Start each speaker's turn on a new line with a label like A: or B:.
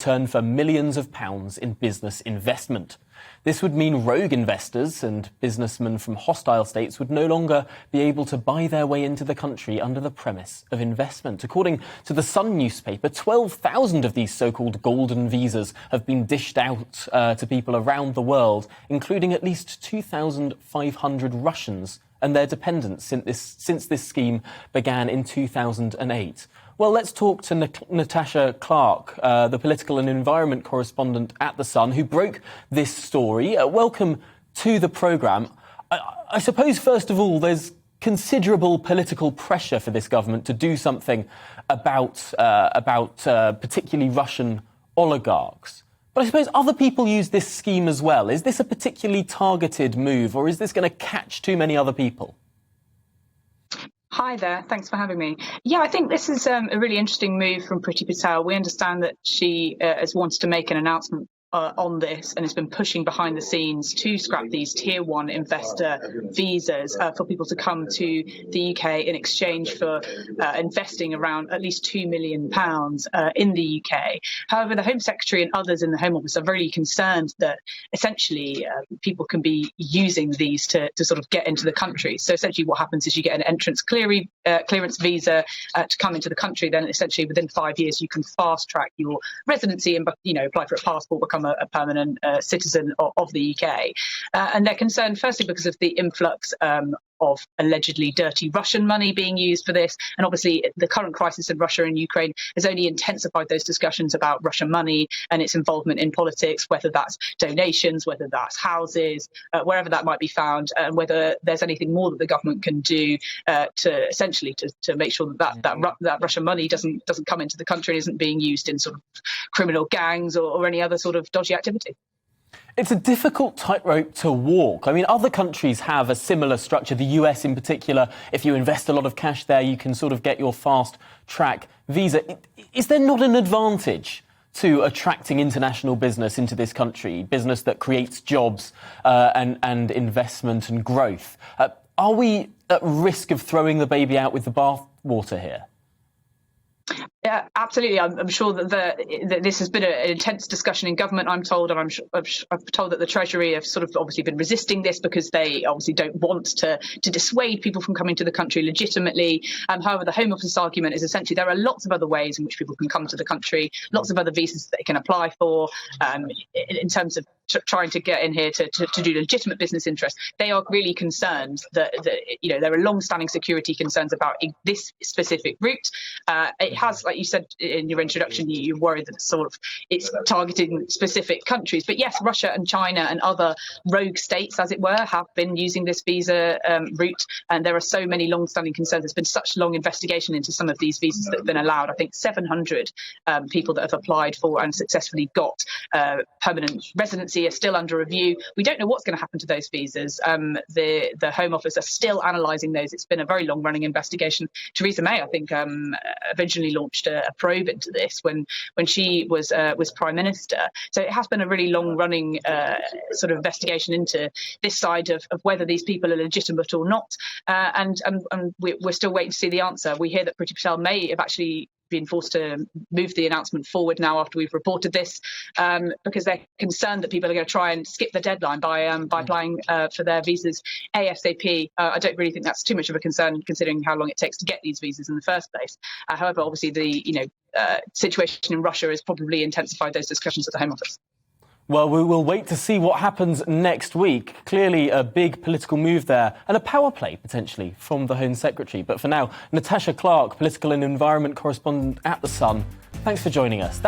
A: return for millions of pounds in business investment. This would mean rogue investors and businessmen from hostile states would no longer be able to buy their way into the country under the premise of investment. According to the Sun newspaper, 12,000 of these so-called golden visas have been dished out to people around the world, including at least 2,500 Russians and their dependents since this scheme began in 2008. Well, let's talk to Natasha Clark, the political and environment correspondent at The Sun, who broke this story. Welcome to the programme. I suppose, first of all, there's considerable political pressure for this government to do something about particularly Russian oligarchs. But I suppose other people use this scheme as well. Is this a particularly targeted move, or is this going to catch too many other people?
B: Hi there, thanks for having me. Yeah, I think this is a really interesting move from Priti Patel. We understand that she has wanted to make an announcement on this and has been pushing behind the scenes to scrap these tier one investor visas for people to come to the UK in exchange for investing around at least £2 million in the UK. However, the Home Secretary and others in the Home Office are really concerned that essentially people can be using these to sort of get into the country. So essentially what happens is you get an entrance clearance visa to come into the country. Then essentially within 5 years you can fast track your residency and apply for a passport, become a permanent citizen of the UK. And they're concerned firstly because of the influx of allegedly dirty Russian money being used for this. And obviously the current crisis in Russia and Ukraine has only intensified those discussions about Russian money and its involvement in politics, whether that's donations, whether that's houses, wherever that might be found, and whether there's anything more that the government can do to essentially to make sure that Russian money doesn't come into the country and isn't being used in sort of criminal gangs or any other sort of dodgy activity.
A: It's a difficult tightrope to walk. I mean, other countries have a similar structure. The US in particular, if you invest a lot of cash there, you can sort of get your fast-track visa. Is there not an advantage to attracting international business into this country, business that creates jobs and investment and growth? Are we at risk of throwing the baby out with the bathwater here?
B: Yeah, absolutely. I'm sure that this has been an intense discussion in government, I'm told, and I've told that the Treasury have sort of obviously been resisting this because they obviously don't want to dissuade people from coming to the country legitimately. However, the Home Office argument is essentially there are lots of other ways in which people can come to the country, lots of other visas that they can apply for in terms of trying to get in here to do legitimate business interests. They are really concerned that there are long-standing security concerns about this specific route. It has, like you said in your introduction, you're worried that it's targeting specific countries. But yes, Russia and China and other rogue states, as it were, have been using this visa route. And there are so many long-standing concerns. There's been such long investigation into some of these visas that have been allowed. I think 700 people that have applied for and successfully got permanent residency are still under review. We don't know what's going to happen to those visas. The Home Office are still analysing those. It's been a very long-running investigation. Theresa May, I think, originally launched a probe into this when she was Prime Minister. So it has been a really long-running sort of investigation into this side of whether these people are legitimate or not. And we're still waiting to see the answer. We hear that Priti Patel may have actually been forced to move the announcement forward now after we've reported this, because they're concerned that people are going to try and skip the deadline by applying for their visas ASAP. I don't really think that's too much of a concern considering how long it takes to get these visas in the first place. However, obviously the situation in Russia has probably intensified those discussions at the Home Office.
A: Well, we will wait to see what happens next week. Clearly a big political move there and a power play, potentially, from the Home Secretary. But for now, Natasha Clark, political and environment correspondent at The Sun, thanks for joining us.